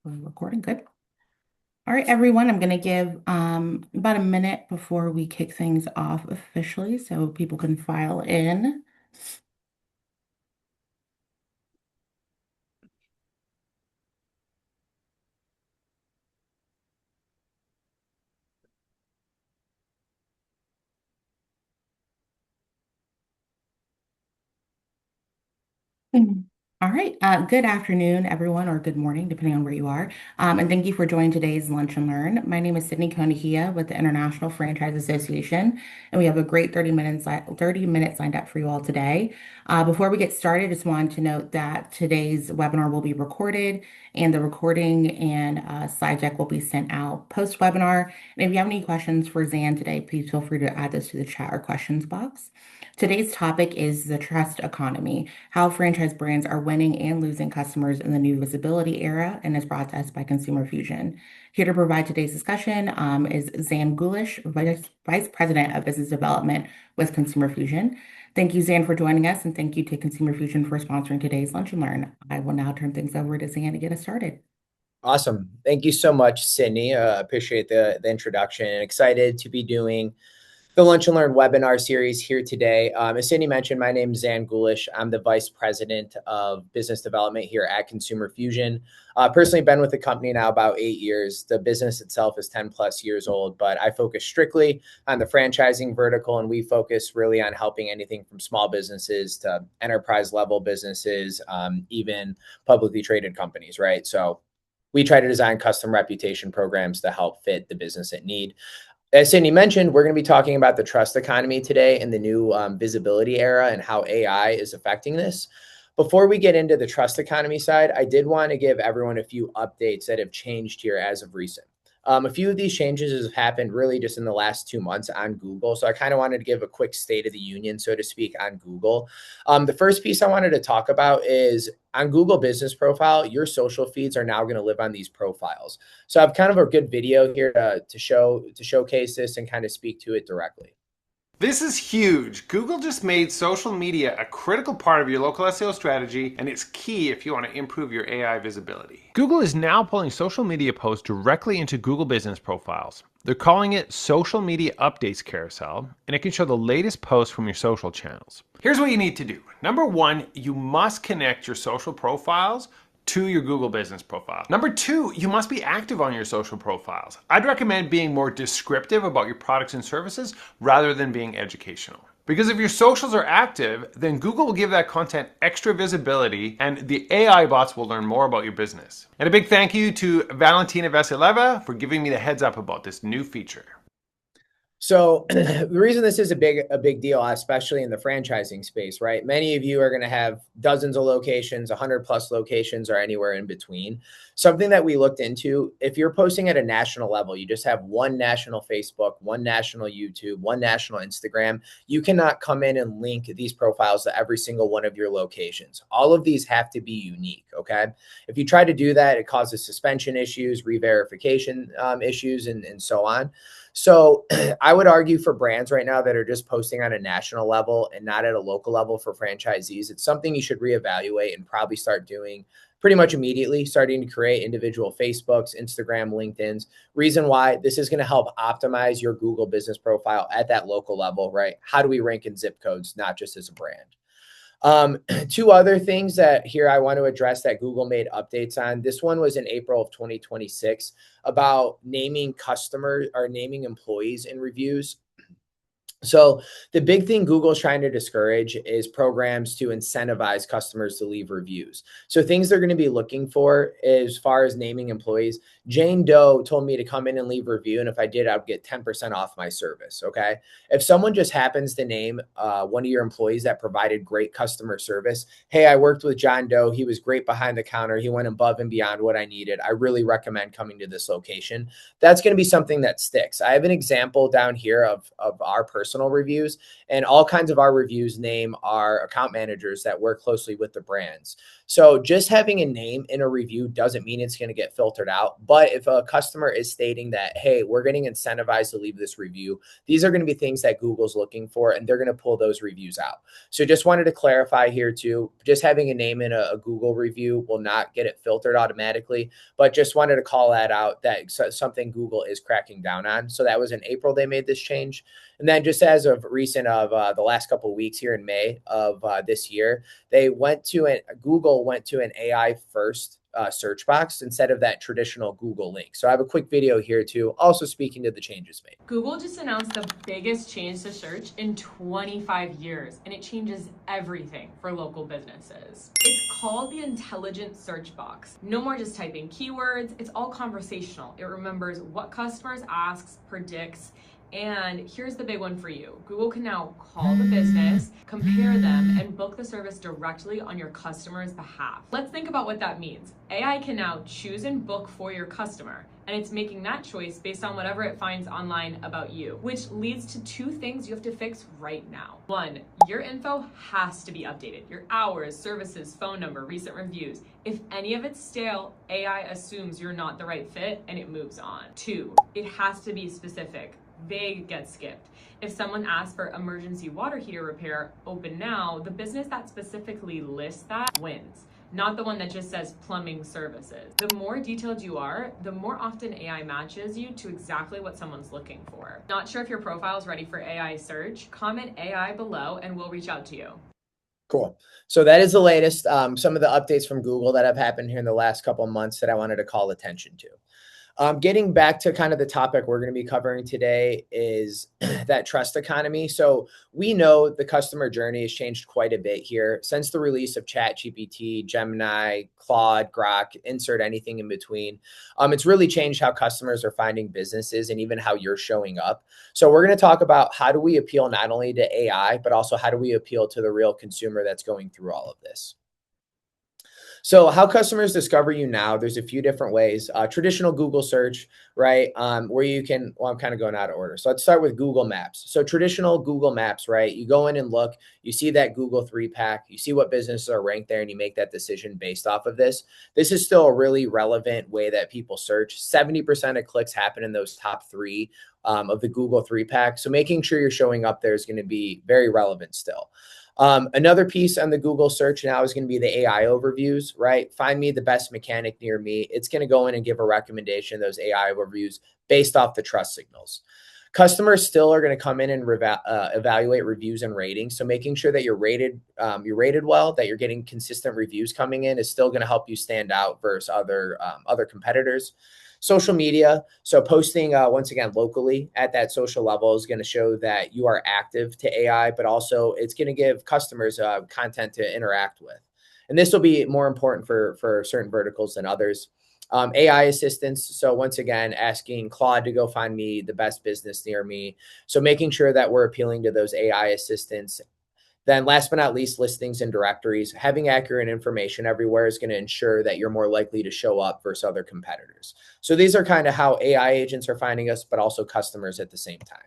We're recording. Good. All right, everyone. I'm going to give about a minute before we kick things off officially so people can file in. Mhm. All right. Good afternoon, everyone, or good morning, depending on where you are. And thank you for joining today's Lunch and Learn. My name is Sydney Konihia with the International Franchise Association, and we have a great 30 minutes signed up for you all today. Before we get started, just wanted to note that today's webinar will be recorded, and the recording and slide deck will be sent out post-webinar. And if you have any questions for Zan today, please feel free to add this to the chat or questions box. Today's topic is the trust economy, how franchise brands are winning and losing customers in the new visibility era, and is brought to us by Consumer Fusion. Here to provide today's discussion is Zan Gulish, Vice President of Business Development with Consumer Fusion. Thank you, Zan, for joining us, and thank you to Consumer Fusion for sponsoring today's Lunch and Learn. I will now turn things over to Zan to get us started. Awesome. Thank you so much, Sydney. Appreciate the introduction and excited to be doing the Lunch and Learn webinar series here today. As Sydney mentioned, my name is Zan Gulish. I'm the Vice President of Business Development here at Consumer Fusion. Personally been with the company now about 8 years. The business itself is 10 plus years old, but I focus strictly on the franchising vertical, and we focus really on helping anything from small businesses to enterprise level businesses, even publicly traded companies, right? So we try to design custom reputation programs to help fit the business at need. As Cindy mentioned, we're going to be talking about the trust economy today and the new visibility era and how AI is affecting this. Before we get into the trust economy side, I did want to give everyone a few updates that have changed here as of recent. A few of these changes have happened really just in the last 2 months on Google. So I kind of wanted to give a quick state of the union, so to speak, on Google. The first piece I wanted to talk about is on Google Business Profile, your social feeds are now going to live on these profiles. So I have kind of a good video here to showcase this and kind of speak to it directly. This is huge. Google just made social media a critical part of your local SEO strategy, and it's key if you want to improve your AI visibility. Google is now pulling social media posts directly into Google Business Profiles. They're calling it Social Media Updates Carousel, and it can show the latest posts from your social channels. Here's what you need to do. Number one, you must connect your social profiles to your Google Business Profile. Number two, you must be active on your social profiles. I'd recommend being more descriptive about your products and services rather than being educational. Because if your socials are active, then Google will give that content extra visibility and the AI bots will learn more about your business. And a big thank you to Valentina Vasileva for giving me the heads up about this new feature. So the reason this is a big deal, especially in the franchising space, right? Many of you are going to have dozens of locations, 100 plus locations, or anywhere in between. Something that we looked into, if you're posting at a national level, you just have one national Facebook, one national YouTube, one national Instagram. You cannot come in and link these profiles to every single one of your locations. All of these have to be unique, okay? If you try to do that, it causes suspension issues, re-verification issues, and so on. So I would argue for brands right now that are just posting on a national level and not at a local level for franchisees, it's something you should reevaluate and probably start doing pretty much immediately, starting to create individual Facebooks, Instagram, LinkedIn's. Reason why this is going to help optimize your Google Business Profile at that local level, right? How do we rank in zip codes, not just as a brand? Two other things that here I want to address that Google made updates on. This one was in April of 2026 about naming customers or naming employees in reviews. So the big thing Google's trying to discourage is programs to incentivize customers to leave reviews. So things they're going to be looking for as far as naming employees. Jane Doe told me to come in and leave a review, and if I did, I'd get 10% off my service, okay? If someone just happens to name one of your employees that provided great customer service, hey, I worked with John Doe. He was great behind the counter. He went above and beyond what I needed. I really recommend coming to this location. That's going to be something that sticks. I have an example down here of our personal personal reviews, and all kinds of our reviews name our account managers that work closely with the brands. So just having a name in a review doesn't mean it's going to get filtered out. But if a customer is stating that, hey, we're getting incentivized to leave this review, these are going to be things that Google's looking for, and they're going to pull those reviews out. So just wanted to clarify here too, just having a name in a Google review will not get it filtered automatically, but just wanted to call that out, that something Google is cracking down on. So that was in April they made this change. And then just as of recent of the last couple of weeks here in May of this year, Google went to an AI first search box instead of that traditional Google link. So I have a quick video here too, also speaking to the changes made. Google just announced the biggest change to search in 25 years, and it changes everything for local businesses. It's called the intelligent search box. No more just typing keywords, it's all conversational. It remembers what customers ask, predicts, and here's the big one for you. Google can now call the business, compare them, and book the service directly on your customer's behalf. Let's think about what that means. AI can now choose and book for your customer, and it's making that choice based on whatever it finds online about you, which leads to two things you have to fix right now. One, your info has to be updated. Your hours, services, phone number, recent reviews. If any of it's stale, AI assumes you're not the right fit and it moves on. Two, it has to be specific. Vague gets skipped. If someone asks for emergency water heater repair, open now, the business that specifically lists that wins, not the one that just says plumbing services. The more detailed you are, the more often AI matches you to exactly what someone's looking for. Not sure if your profile is ready for AI search? Comment AI below and we'll reach out to you. Cool. So that is the latest, some of the updates from Google that have happened here in the last couple of months that I wanted to call attention to. Getting back to kind of the topic we're going to be covering today is that trust economy. So we know the customer journey has changed quite a bit here since the release of ChatGPT, Gemini, Claude, Grok, insert anything in between. It's really changed how customers are finding businesses and even how you're showing up. So we're going to talk about how do we appeal not only to AI, but also how do we appeal to the real consumer that's going through all of this. So how customers discover you now, there's a few different ways. Traditional Google search, right? Where you can, well, I'm kind of going out of order. So let's start with Google Maps. So traditional Google Maps, right? You go in and look, you see that Google 3-pack, you see what businesses are ranked there, and you make that decision based off of this. This is still a really relevant way that people search. 70% of clicks happen in those top three of the Google 3-pack. So making sure you're showing up there is going to be very relevant still. Another piece on the Google search now is going to be the AI overviews, right? Find me the best mechanic near me. It's going to go in and give a recommendation, those AI overviews based off the trust signals. Customers still are going to come in and evaluate reviews and ratings. So making sure that you're rated well, that you're getting consistent reviews coming in is still going to help you stand out versus other competitors. Social media, so posting once again locally at that social level is going to show that you are active to AI, but also it's going to give customers content to interact with. And this will be more important for certain verticals than others. AI assistance, so once again, asking Claude to go find me the best business near me. So making sure that we're appealing to those AI assistants. Then last but not least, listings and directories. Having accurate information everywhere is going to ensure that you're more likely to show up versus other competitors. So these are kind of how AI agents are finding us, but also customers at the same time.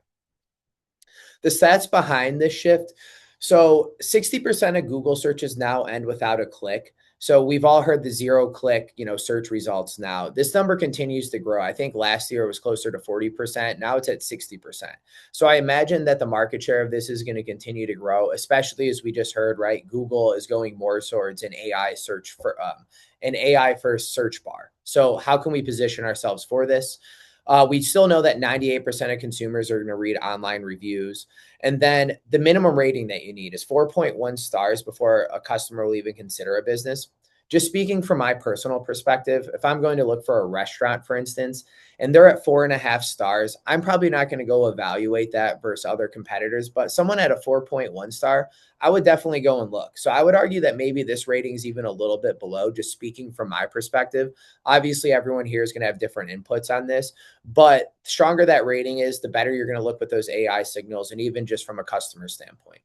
The stats behind this shift. So 60% of Google searches now end without a click. So we've all heard the 0-click, search results now. This number continues to grow. I think last year it was closer to 40%. Now it's at 60%. So I imagine that the market share of this is going to continue to grow, especially as we just heard, right? Google is going more towards an AI search for an AI first search bar. So how can we position ourselves for this? We still know that 98% of consumers are going to read online reviews. And then the minimum rating that you need is 4.1 stars before a customer will even consider a business. Just speaking from my personal perspective, if I'm going to look for a restaurant, for instance, and they're at 4.5 stars, I'm probably not going to go evaluate that versus other competitors. But someone at a 4.1 star, I would definitely go and look. So I would argue that maybe this rating is even a little bit below, just speaking from my perspective. Obviously, everyone here is going to have different inputs on this, but the stronger that rating is, the better you're going to look with those AI signals, and even just from a customer standpoint.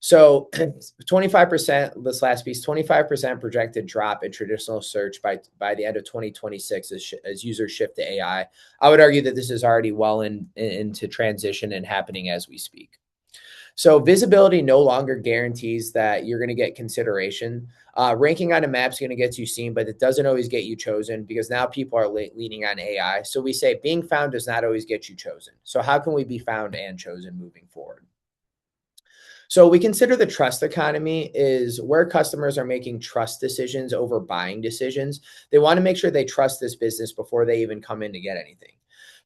So 25%, this last piece, 25% projected drop in traditional search by the end of 2026 as users shift to AI. I would argue that this is already well into transition and happening as we speak. So visibility no longer guarantees that you're going to get consideration. Ranking on a map is going to get you seen, but it doesn't always get you chosen because now people are leaning on AI. So we say being found does not always get you chosen. So how can we be found and chosen moving forward? So we consider the trust economy is where customers are making trust decisions over buying decisions. They want to make sure they trust this business before they even come in to get anything.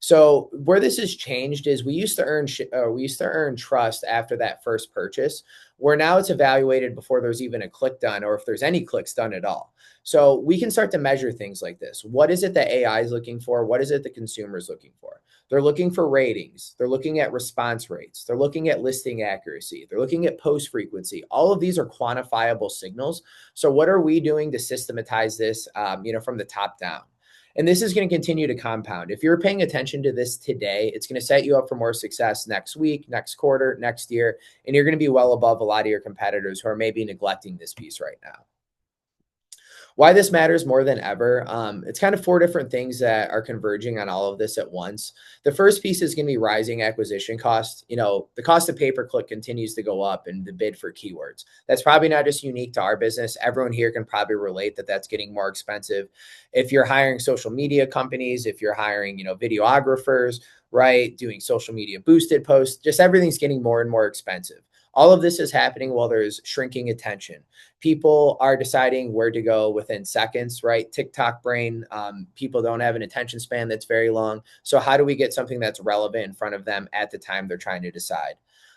So where this has changed is we used to earn trust after that first purchase, where now it's evaluated before there's even a click done or if there's any clicks done at all. So we can start to measure things like this. What is it that AI is looking for? What is it the consumer is looking for? They're looking for ratings. They're looking at response rates. They're looking at listing accuracy. They're looking at post frequency. All of these are quantifiable signals. So what are we doing to systematize this, from the top down? And this is going to continue to compound. If you're paying attention to this today, it's going to set you up for more success next week, next quarter, next year, and you're going to be well above a lot of your competitors who are maybe neglecting this piece right now. Why this matters more than ever, it's kind of four different things that are converging on all of this at once. The first piece is going to be rising acquisition costs. The cost of pay-per-click continues to go up in the bid for keywords. That's probably not just unique to our business. Everyone here can probably relate that that's getting more expensive. If you're hiring social media companies, if you're hiring, videographers, right, doing social media boosted posts, just everything's getting more and more expensive. All of this is happening while there's shrinking attention. People are deciding where to go within seconds, right? TikTok brain. People don't have an attention span that's very long. So how do we get something that's relevant in front of them at the time they're trying to decide?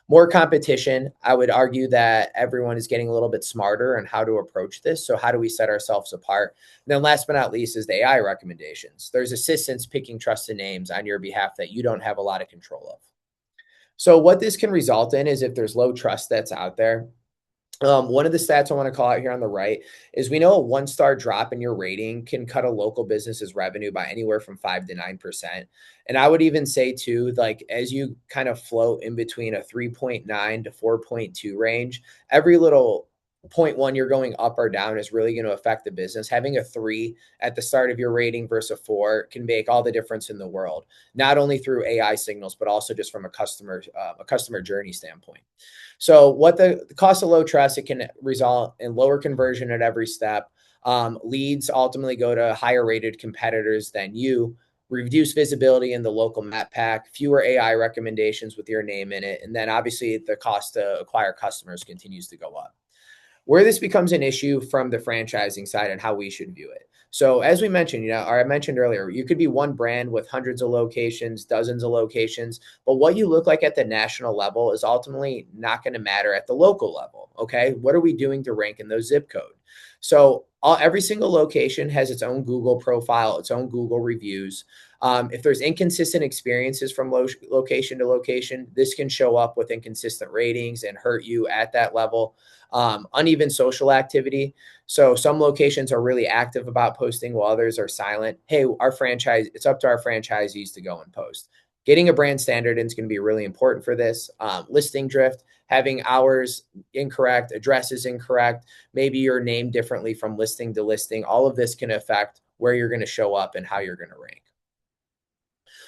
More competition. I would argue that everyone is getting a little bit smarter on how to approach this. So how do we set ourselves apart? And then last but not least is the AI recommendations. There's assistants picking trusted names on your behalf that you don't have a lot of control of. So what this can result in is if there's low trust that's out there, one of the stats I want to call out here on the right is we know a 1-star drop in your rating can cut a local business's revenue by anywhere from 5 to 9%. And I would even say too, like as you kind of float in between a 3.9 to 4.2 range, every little 0.1 you're going up or down is really going to affect the business. Having a 3 at the start of your rating versus a 4 can make all the difference in the world, not only through AI signals, but also just from a customer journey standpoint. So what the cost of low trust, it can result in lower conversion at every step. Leads ultimately go to higher rated competitors than you, reduce visibility in the local map pack, fewer AI recommendations with your name in it. And then obviously the cost to acquire customers continues to go up. Where this becomes an issue from the franchising side and how we should view it. So as we mentioned, or I mentioned earlier, you could be one brand with hundreds of locations, dozens of locations, but what you look like at the national level is ultimately not going to matter at the local level. Okay. What are we doing to rank in those zip code? So every single location has its own Google profile, its own Google reviews. If there's inconsistent experiences from location to location, this can show up with inconsistent ratings and hurt you at that level. Uneven social activity. So some locations are really active about posting while others are silent. Hey, it's up to our franchisees to go and post. Getting a brand standard is going to be really important for this. Listing drift, having hours incorrect, addresses incorrect, maybe you're named differently from listing to listing. All of this can affect where you're going to show up and how you're going to rank.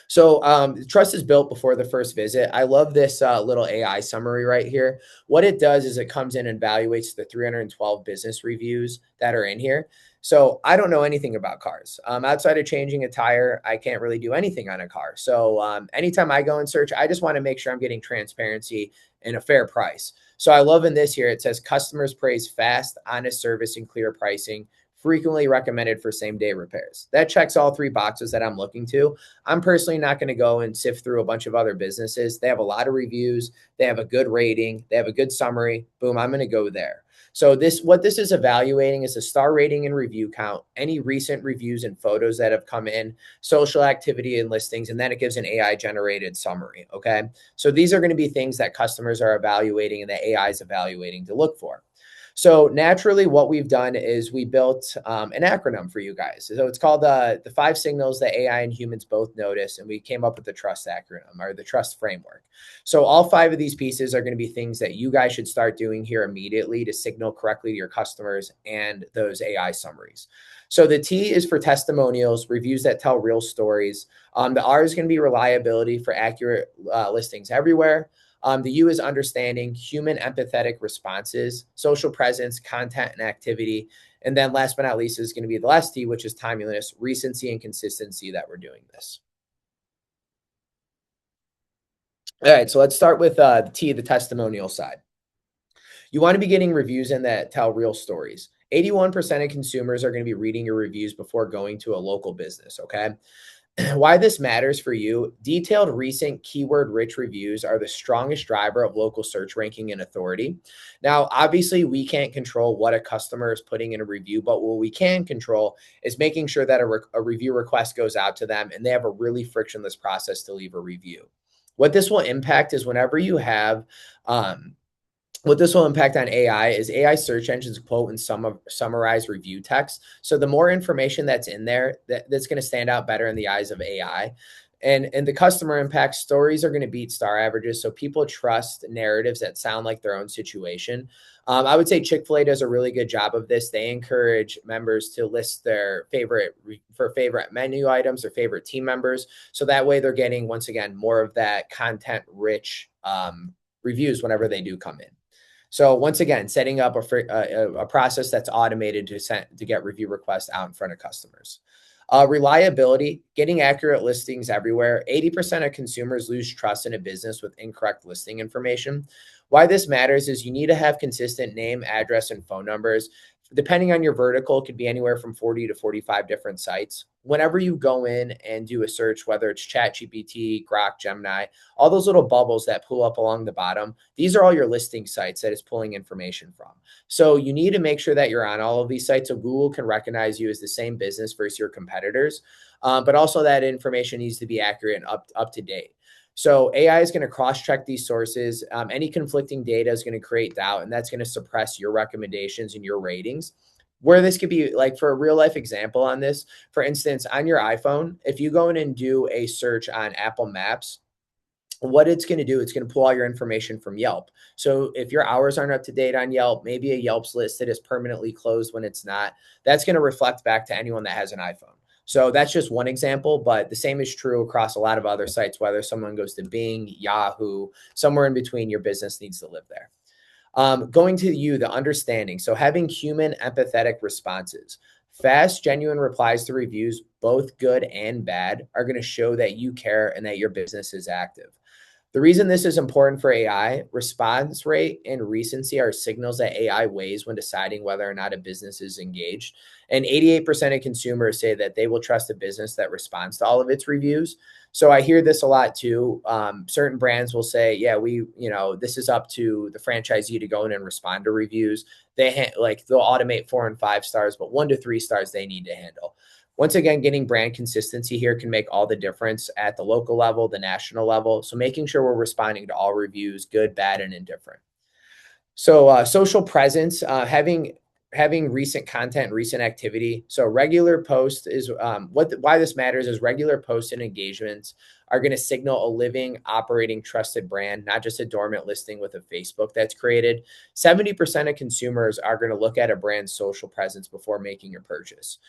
So trust is built before the first visit. I love this little AI summary right here. What it does is it comes in and evaluates the 312 business reviews that are in here. So I don't know anything about cars. Outside of changing a tire, I can't really do anything on a car. So anytime I go and search, I just want to make sure I'm getting transparency and a fair price. So I love in this here, it says customers praise fast, honest service, and clear pricing. Frequently recommended for same-day repairs. That checks all 3 boxes that I'm looking to. I'm personally not going to go and sift through a bunch of other businesses. They have a lot of reviews. They have a good rating. They have a good summary. Boom, I'm going to go there. So what this is evaluating is the star rating and review count, any recent reviews and photos that have come in, social activity and listings, and then it gives an AI-generated summary, okay? So these are going to be things that customers are evaluating and the AI is evaluating to look for. So naturally, what we've done is we built an acronym for you guys. So it's called the 5 signals that AI and humans both notice, and we came up with the trust acronym or the trust framework. So all 5 of these pieces are going to be things that you guys should start doing here immediately to signal correctly to your customers and those AI summaries. So the T is for testimonials, reviews that tell real stories. The R is going to be reliability for accurate listings everywhere. The U is understanding, human empathetic responses, social presence, content, and activity. And then last but not least is going to be the last T, which is timeliness, recency, and consistency that we're doing this. All right, so let's start with the T, the testimonial side. You want to be getting reviews in that tell real stories. 81% of consumers are going to be reading your reviews before going to a local business, okay? Why this matters for you, detailed, recent, keyword-rich reviews are the strongest driver of local search ranking and authority. Now, obviously, we can't control what a customer is putting in a review, but what we can control is making sure that a review request goes out to them and they have a really frictionless process to leave a review. What this will impact is whenever you have what this will impact on AI is AI search engines quote and summarize review text. So the more information that's in there, that's going to stand out better in the eyes of AI. And the customer impact stories are going to beat star averages. So people trust narratives that sound like their own situation. I would say Chick-fil-A does a really good job of this. They encourage members to list their favorite menu items, their favorite team members. So that way they're getting, once again, more of that content rich reviews whenever they do come in. So once again, setting up a process that's automated to get review requests out in front of customers. Reliability, getting accurate listings everywhere. 80% of consumers lose trust in a business with incorrect listing information. Why this matters is you need to have consistent name, address, and phone numbers. Depending on your vertical, it could be anywhere from 40 to 45 different sites. Whenever you go in and do a search, whether it's ChatGPT, Grok, Gemini, all those little bubbles that pull up along the bottom, these are all your listing sites that it's pulling information from. So you need to make sure that you're on all of these sites so Google can recognize you as the same business versus your competitors. But also that information needs to be accurate and up to date. So AI is going to cross-check these sources. Any conflicting data is going to create doubt, and that's going to suppress your recommendations and your ratings. Where this could be, like for a real life example on this, for instance, on your iPhone, if you go in and do a search on Apple Maps, what it's going to do, it's going to pull all your information from Yelp. So if your hours aren't up to date on Yelp, maybe a Yelp's list that is permanently closed when it's not, that's going to reflect back to anyone that has an iPhone. So that's just one example, but the same is true across a lot of other sites, whether someone goes to Bing, Yahoo, somewhere in between, your business needs to live there. Going to you, the understanding. So having human empathetic responses. Fast, genuine replies to reviews, both good and bad, are going to show that you care and that your business is active. The reason this is important for AI, response rate and recency are signals that AI weighs when deciding whether or not a business is engaged. And 88% of consumers say that they will trust a business that responds to all of its reviews. So I hear this a lot too. Certain brands will say, yeah, this is up to the franchisee to go in and respond to reviews. They'll automate 4 and 5 stars, but 1 to 3 stars they need to handle. Once again, getting brand consistency here can make all the difference at the local level, the national level. So making sure we're responding to all reviews, good, bad, and indifferent. So social presence, having recent content, recent activity. So regular post is why this matters is regular posts and engagements are going to signal a living, operating, trusted brand, not just a dormant listing with a Facebook that's created. 70% of consumers are going to look at a brand's social presence before making a purchase.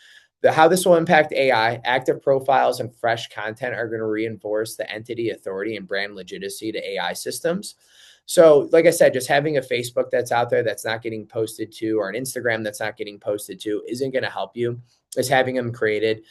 How this will impact AI, active profiles and fresh content are going to reinforce the entity, authority, and brand legitimacy to AI systems. So, like I said, just having a Facebook that's out there that's not getting posted to, or an Instagram that's not getting posted to, isn't going to help you. Is having them created.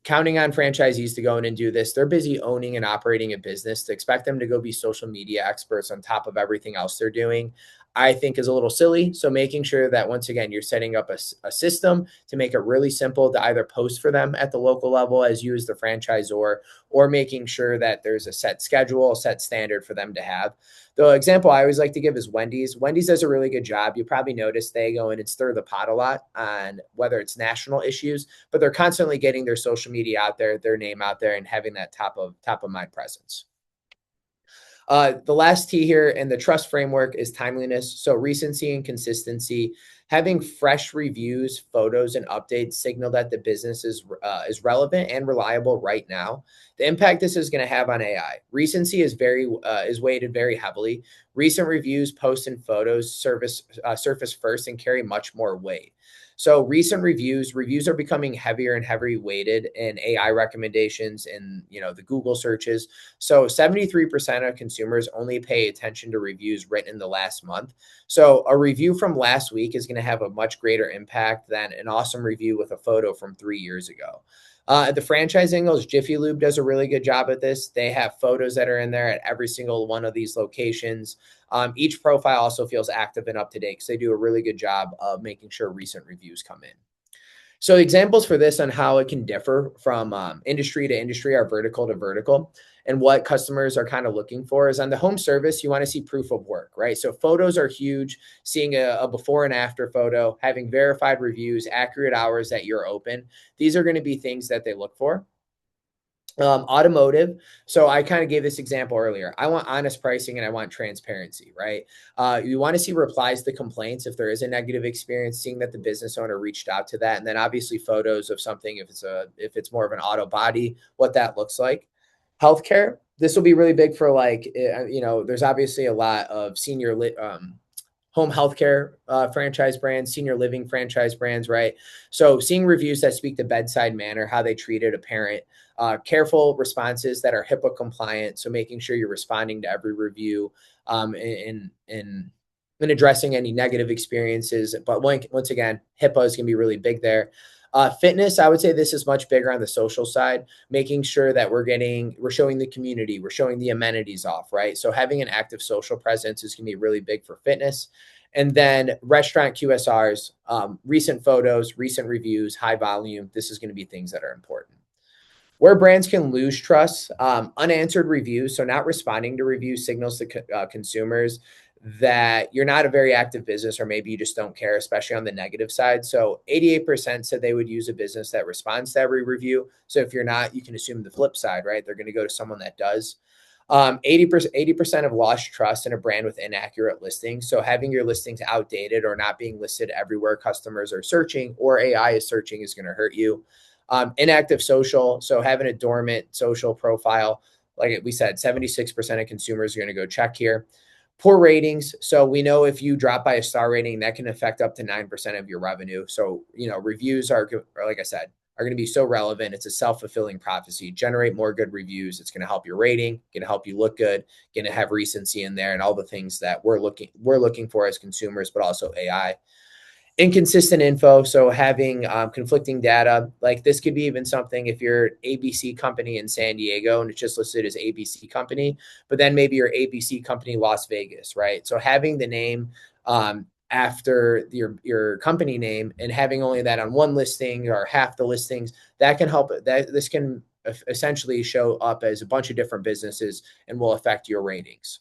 Counting on franchisees to go in and do this. They're busy owning and operating a business. To expect them to go be social media experts on top of everything else they're doing, I think is a little silly. So making sure that once again, you're setting up a system to make it really simple to either post for them at the local level as you as the franchisor, or making sure that there's a set schedule, a set standard for them to have. The example I always like to give is Wendy's. Wendy's does a really good job. You probably noticed they go in and stir the pot a lot on whether it's national issues, but they're constantly getting their social media out there, their name out there, and having that top of mind presence. The last T here in the trust framework is timeliness. So recency and consistency. Having fresh reviews, photos, and updates signal that the business is relevant and reliable right now. The impact this is going to have on AI. Recency is weighted very heavily. Recent reviews, posts, and photos surface first and carry much more weight. So recent reviews are becoming heavier and heavily weighted in AI recommendations and the Google searches. So 73% of consumers only pay attention to reviews written in the last month. So a review from last week is going to have a much greater impact than an awesome review with a photo from 3 years ago. At the franchise angles, Jiffy Lube does a really good job at this. They have photos that are in there at every single one of these locations. Each profile also feels active and up to date because they do a really good job of making sure recent reviews come in. So examples for this on how it can differ from industry to industry or vertical to vertical and what customers are kind of looking for is on the home service, you want to see proof of work, right? So photos are huge, seeing a before and after photo, having verified reviews, accurate hours that you're open. These are going to be things that they look for. Automotive. So I kind of gave this example earlier. I want honest pricing and I want transparency, right? You want to see replies to complaints if there is a negative experience, seeing that the business owner reached out to that, and then obviously photos of something if it's more of an auto body, what that looks like. Healthcare. This will be really big for there's obviously a lot of home healthcare franchise brands, senior living franchise brands, right? So seeing reviews that speak to bedside manner, how they treated a parent, careful responses that are HIPAA compliant. So making sure you're responding to every review and addressing any negative experiences. But once again, HIPAA is going to be really big there. Fitness, I would say this is much bigger on the social side, making sure that we're showing the community, we're showing the amenities off, right? So having an active social presence is going to be really big for fitness. And then restaurant QSRs, recent photos, recent reviews, high volume. This is going to be things that are important. Where brands can lose trust, unanswered reviews, so not responding to reviews signals to consumers that you're not a very active business or maybe you just don't care, especially on the negative side. So 88% said they would use a business that responds to every review. So if you're not, you can assume the flip side, right? They're going to go to someone that does. 80% have lost trust in a brand with inaccurate listings. So having your listings outdated or not being listed everywhere customers are searching or AI is searching is going to hurt you. Inactive social. So having a dormant social profile, like we said, 76% of consumers are going to go check here. Poor ratings. So we know if you drop by a star rating, that can affect up to 9% of your revenue. So, reviews are, like I said, are going to be so relevant. It's a self-fulfilling prophecy. Generate more good reviews. It's going to help your rating, going to help you look good, going to have recency in there and all the things that we're looking for as consumers, but also AI. Inconsistent info. So having conflicting data, like this could be even something if you're ABC company in San Diego and it's just listed as ABC company, but then maybe your ABC company Las Vegas, right? So having the name after your company name and having only that on one listing or half the listings, that can help. That this can essentially show up as a bunch of different businesses and will affect your ratings.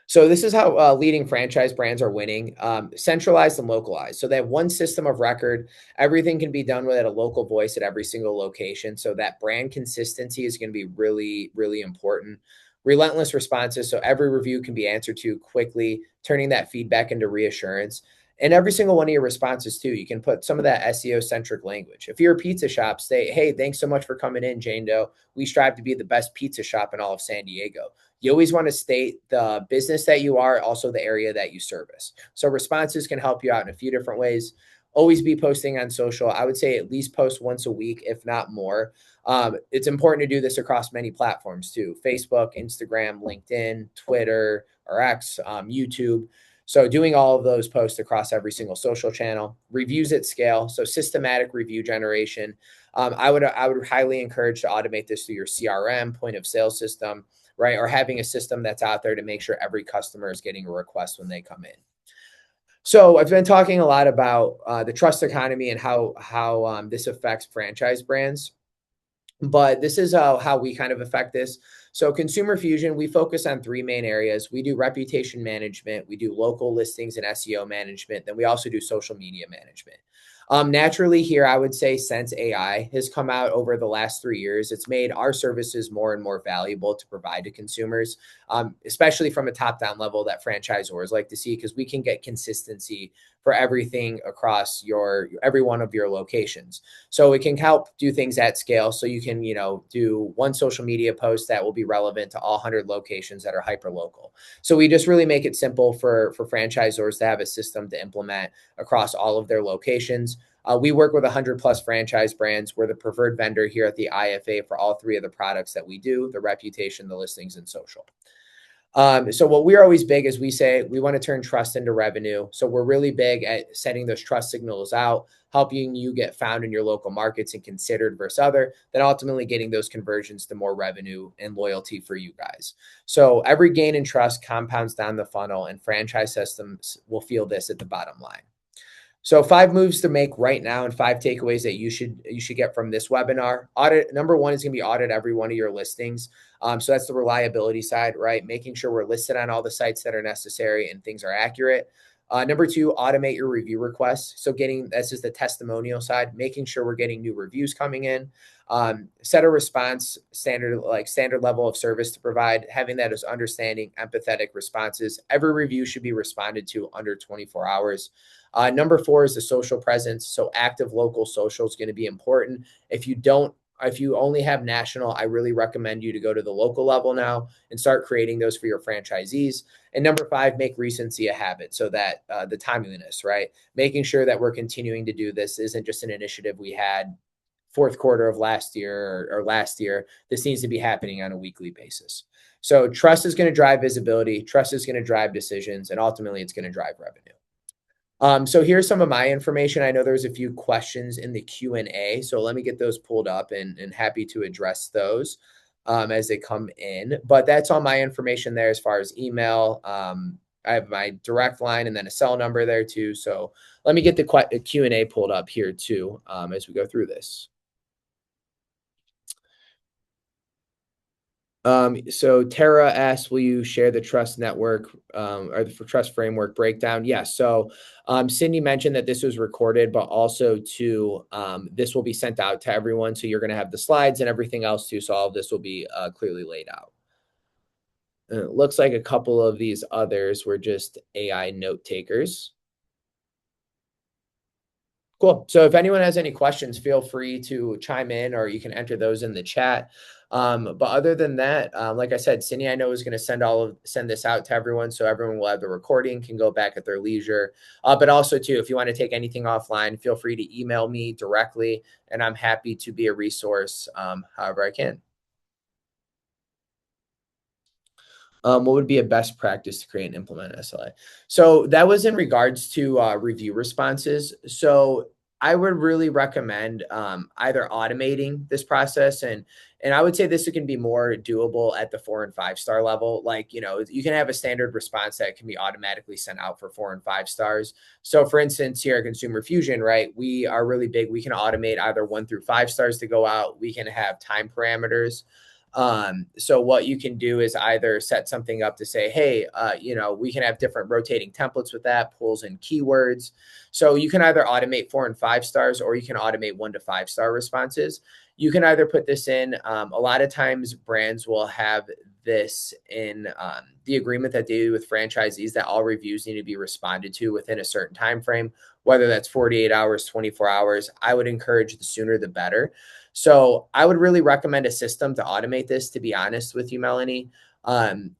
So this is how leading franchise brands are winning, centralized and localized. So they have one system of record. Everything can be done with a local voice at every single location. So that brand consistency is going to be really, really important. Relentless responses. So every review can be answered to quickly, turning that feedback into reassurance. And every single one of your responses too, you can put some of that SEO centric language. If you're a pizza shop, say, hey, thanks so much for coming in, Jane Doe. We strive to be the best pizza shop in all of San Diego. You always want to state the business that you are, also the area that you service. So responses can help you out in a few different ways. Always be posting on social. I would say at least post once a week, if not more. It's important to do this across many platforms too. Facebook, Instagram, LinkedIn, Twitter, or X, YouTube. So doing all of those posts across every single social channel, reviews at scale. So systematic review generation. I would highly encourage to automate this through your CRM, point of sale system, right? Or having a system that's out there to make sure every customer is getting a request when they come in. So I've been talking a lot about the trust economy and how this affects franchise brands. But this is how we kind of affect this. So Consumer Fusion, we focus on three main areas. We do reputation management, we do local listings and SEO management, then we also do social media management. Naturally here, I would say since AI has come out over the last 3 years, it's made our services more and more valuable to provide to consumers, especially from a top-down level that franchisors like to see because we can get consistency for everything across every one of your locations. So it can help do things at scale. So you can, do one social media post that will be relevant to all 100 locations that are hyper local. So we just really make it simple for franchisors to have a system to implement across all of their locations. We work with 100 plus franchise brands. We're the preferred vendor here at the IFA for all three of the products that we do: the reputation, the listings, and social. So what we're always big is we say we want to turn trust into revenue. So we're really big at sending those trust signals out, helping you get found in your local markets and considered versus other, then ultimately getting those conversions to more revenue and loyalty for you guys. So every gain in trust compounds down the funnel, and franchise systems will feel this at the bottom line. So 5 moves to make right now and 5 takeaways that you should get from this webinar. Audit number 1 is going to be audit every one of your listings. So that's the reliability side, right? Making sure we're listed on all the sites that are necessary and things are accurate. Number 2, automate your review requests. So this is the testimonial side, making sure we're getting new reviews coming in. Set a response standard level of service to provide, having that as understanding, empathetic responses. Every review should be responded to under 24 hours. Number 4 is the social presence. So active local social is going to be important. If you only have national, I really recommend you to go to the local level now and start creating those for your franchisees. And number 5, make recency a habit. So that the timeliness, right? Making sure that we're continuing to do this isn't just an initiative we had fourth quarter of last year or last year. This needs to be happening on a weekly basis. So trust is going to drive visibility. Trust is going to drive decisions, and ultimately it's going to drive revenue. So here's some of my information. I know there's a few questions in the Q&A, so let me get those pulled up and happy to address those as they come in. But that's all my information there as far as email. I have my direct line and then a cell number there too. So let me get the Q&A pulled up here too as we go through this. So Tara asks, will you share the trust network or the trust framework breakdown? Yes. So Cindy mentioned that this was recorded, but also this will be sent out to everyone. So you're going to have the slides and everything else too. So all of this will be clearly laid out. And it looks like a couple of these others were just AI note takers. Cool. So if anyone has any questions, feel free to chime in, or you can enter those in the chat. But other than that, like I said, Cindy, I know is going to send this out to everyone, so everyone will have the recording, can go back at their leisure. But also too, if you want to take anything offline, feel free to email me directly, and I'm happy to be a resource however I can. What would be a best practice to create and implement SLA? So that was in regards to review responses. So I would really recommend either automating this process, and I would say this can be more doable at the 4 and 5 star level. Like, you can have a standard response that can be automatically sent out for 4 and 5 stars. So for instance, here at Consumer Fusion, right, we are really big. We can automate either 1 through 5 stars to go out. We can have time parameters. So what you can do is either set something up to say, hey, we can have different rotating templates with that, pulls in keywords. So you can either automate 4 and 5 stars, or you can automate 1 to 5 star responses. You can either put this in. A lot of times brands will have this in the agreement that they do with franchisees, that all reviews need to be responded to within a certain time frame, whether that's 48 hours, 24 hours. I would encourage the sooner the better. So I would really recommend a system to automate this, to be honest with you, Melanie,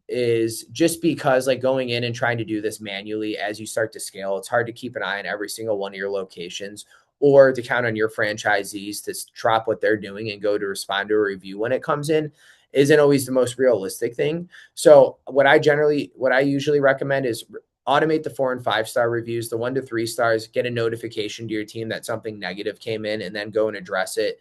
is just because like going in and trying to do this manually as you start to scale, it's hard to keep an eye on every single one of your locations, or to count on your franchisees to drop what they're doing and go to respond to a review when it comes in isn't always the most realistic thing. So what I usually recommend is automate the 4 and 5 star reviews, the 1 to 3 stars, get a notification to your team that something negative came in, and then go and address it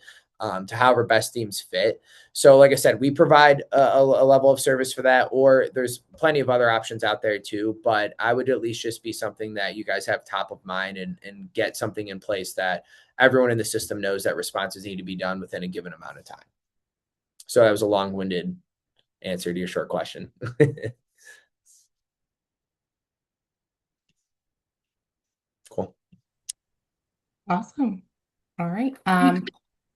to however best deems fit. So like I said, we provide a level of service for that, or there's plenty of other options out there too, but I would at least just be something that you guys have top of mind, and get something in place that everyone in the system knows that responses need to be done within a given amount of time. So that was a long-winded answer to your short question. Cool. Awesome. All right.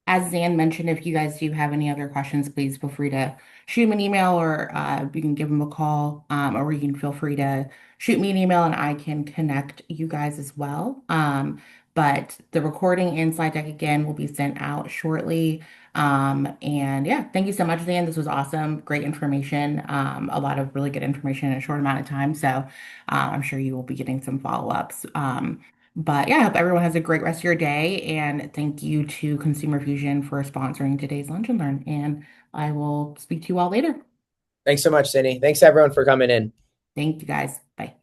as Zan mentioned, if you guys do have any other questions, please feel free to shoot me an email, or you can give them a call, or you can feel free to shoot me an email and I can connect you guys as well. But the recording and slide deck again will be sent out shortly. And yeah, thank you so much, Zan. This was awesome. Great information. A lot of really good information in a short amount of time. So I'm sure you will be getting some follow-ups. But yeah, I hope everyone has a great rest of your day. And thank you to Consumer Fusion for sponsoring today's Lunch and Learn. And I will speak to you all later. Thanks so much, Cindy. Thanks everyone for coming in. Thank you guys. Bye.